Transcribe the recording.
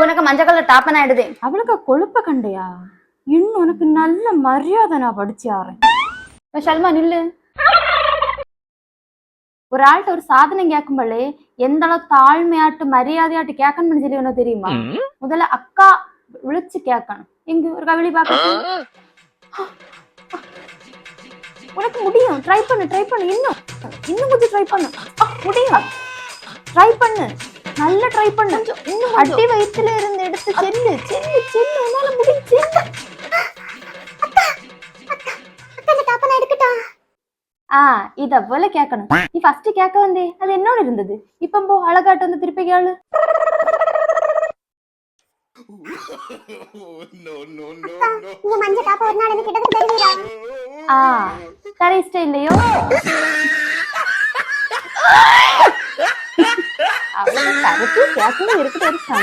உனக்கு மஞ்சள் கலர் டாப்பன் ஆயிடுது. அவளுக்கு கொழுப்ப கண்டையா? இன்னும் உனக்கு நல்ல மரியாதை நான் படிச்சாரேன். ஷல்மா நில்லு. ஒரு ஆள்கிட்ட ஒரு சாதனை கேட்கும்போது எந்த அளவு தாழ்மையாட்டு மரியாதையாட்டு கேட்கணும்னு சொல்லி உனக்கு தெரியுமா? முதல்ல அக்கா விழிச்சு கேட்கணும். எங்க ஒரு கவிழி பார்க்க உனக்கு முடியும். ட்ரை பண்ணு இன்னும் கொஞ்சம் ட்ரை பண்ணு. முடியும், ட்ரை பண்ணு, நல்லா ட்ரை பண்ணு. இன்னும் அடி வயிற்றுல இருந்து எடுத்து செல்லு உன்னால முடியும். இத போல கேட்கணும். நீ ஃபர்ஸ்ட் கேட்க வந்தே அது என்னோட இருந்தது. இப்ப போ அழகாட்டு வந்து திருப்பி கேளு. கரெக்டா இல்லையோ? அவளுக்கு கருத்து கேட்கணும் இருக்கட்டும்.